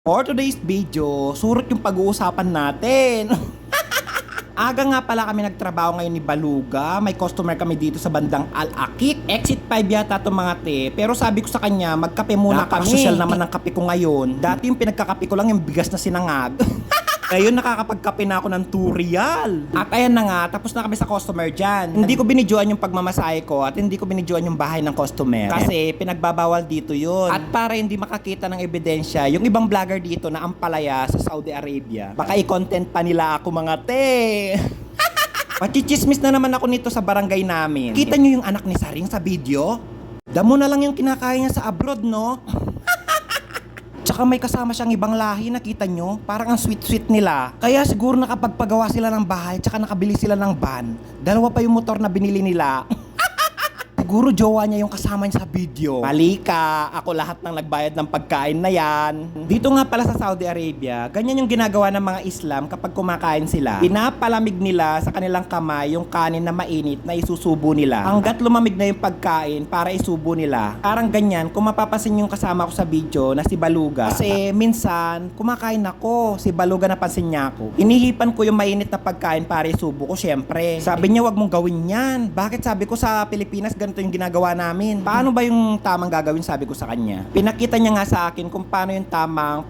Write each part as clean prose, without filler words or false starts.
For today's video, surot yung pag-uusapan natin. Aga nga pala kami nagtrabaho ngayon ni Baluga. May customer kami dito sa bandang Al-Akik. Exit 5 yata itong mga te. Pero sabi ko sa kanya, magkape muna kami. Social naman ang kape ko ngayon. Dati yung pinagkakape ko lang yung bigas na sinangag. Ngayon nakakapagkape na ako ng 2 real. At ayan na nga, tapos na kami sa customer dyan. Hindi ko binidyoan yung pagmamasahe ko at hindi ko binidyoan yung bahay ng customer. Kasi pinagbabawal dito yun. At para hindi makakita ng ebidensya, yung ibang vlogger dito na ampalaya sa Saudi Arabia, baka i-content pa nila ako mga te. Pachichismis na naman ako nito sa barangay namin. Kita nyo yung anak ni Saring sa video? Damo na lang yung kinakain niya sa abroad, no? Tsaka may kasama siyang ibang lahi, nakita nyo? Parang ang sweet-sweet nila. Kaya siguro nakapagpagawa sila ng bahay, tsaka nakabili sila ng van. Dalawa pa yung motor na binili nila. Siguro jowa niya yung kasama niya sa video. Mali ka, ako lahat ng nagbayad ng pagkain na yan. Dito nga pala sa Saudi Arabia, ganyan yung ginagawa ng mga Islam kapag kumakain sila. Pinapalamig nila sa kanilang kamay yung kanin na mainit na isusubo nila. Hanggat lumamig na yung pagkain para isubo nila. Parang ganyan, kung mapapansin yung kasama ko sa video na si Baluga. Kasi minsan, kumakain ako, si Baluga napansin niya ako. Inihipan ko yung mainit na pagkain para isubo ko, syempre. Sabi niya, wag mong gawin yan. Bakit sabi ko sa Pilipinas, ganito yung ginagawa namin. Paano ba yung tamang gagawin, sabi ko sa kanya. Pinakita niya nga sa akin kung paano yung tamang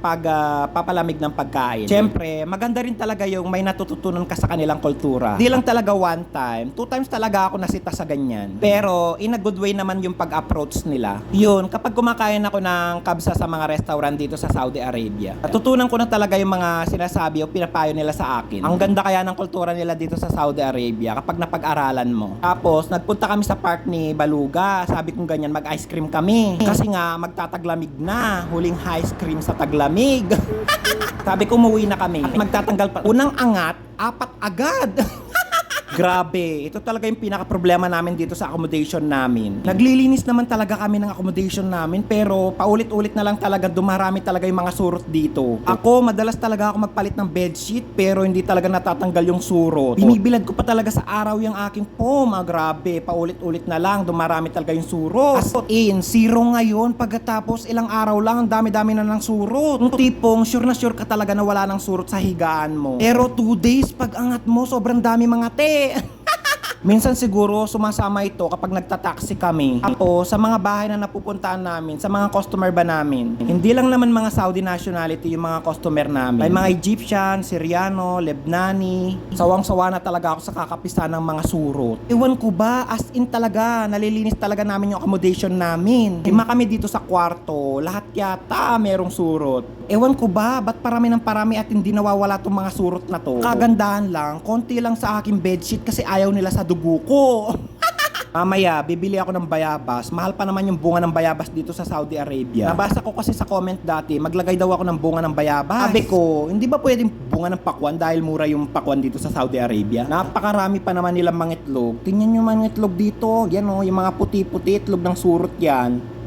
papalamig ng pagkain. Siyempre, maganda rin talaga yung may natututunan ka sa kanilang kultura. Di lang talaga one time, 2 times talaga ako nasita sa ganyan. Pero, in a good way naman yung pag-approach nila. Yun, kapag kumakain ako ng kabsa sa mga restaurant dito sa Saudi Arabia, natutunan ko na talaga yung mga sinasabi o pinapayo nila sa akin. Ang ganda kaya ng kultura nila dito sa Saudi Arabia kapag napag-aralan mo. Tapos, nagpunta kami sa park ni Baluga. Sabi kong ganyan, mag-ice cream kami. Kasi nga, magtataglamig na. Huling ice cream sa taglamig. Sabi ko, umuwi na kami. At magtatanggal pa. Unang angat, 4 agad. Grabe, ito talaga yung pinaka-problema namin dito sa accommodation namin. Naglilinis naman talaga kami ng accommodation namin, pero paulit-ulit na lang talaga dumarami talaga yung mga surot dito. Ako, madalas talaga ako magpalit ng bedsheet, pero hindi talaga natatanggal yung surot. Binibilad ko pa talaga sa araw yung aking foam. Grabe, paulit-ulit na lang, dumarami talaga yung surot. As in, 0 ngayon, pagkatapos ilang araw lang, ang dami-dami na ng surot. Yung tipong, sure na sure ka talaga na wala ng surot sa higaan mo. Pero 2 days, pag angat mo, sobrang dami mga te. Minsan siguro sumasama ito kapag nagtataksi kami. Ako, sa mga bahay na napupuntaan namin, sa mga customer ba namin, hindi lang naman mga Saudi nationality yung mga customer namin. May mga Egyptian, Syriano, Lebanese. Sawang-sawa na talaga ako sa kakapisa ng mga surot. Ewan ko ba, as in talaga, nalilinis talaga namin yung accommodation namin. 5 kami dito sa kwarto, lahat yata merong surot. Ewan ko ba, ba't parami ng parami at hindi nawawala tong mga surot na to? Kagandahan lang, konti lang sa aking bedsheet kasi ayaw nila sa dugo ko. Mamaya, bibili ako ng bayabas. Mahal pa naman yung bunga ng bayabas dito sa Saudi Arabia. Nabasa ko kasi sa comment dati, maglagay daw ako ng bunga ng bayabas. Sabi ko, hindi ba pwedeng bunga ng pakwan dahil mura yung pakwan dito sa Saudi Arabia? Napakarami pa naman nilang mga itlog. Tingnan nyo mga itlog dito. Yan o, yung mga puti-puti itlog ng surot yan.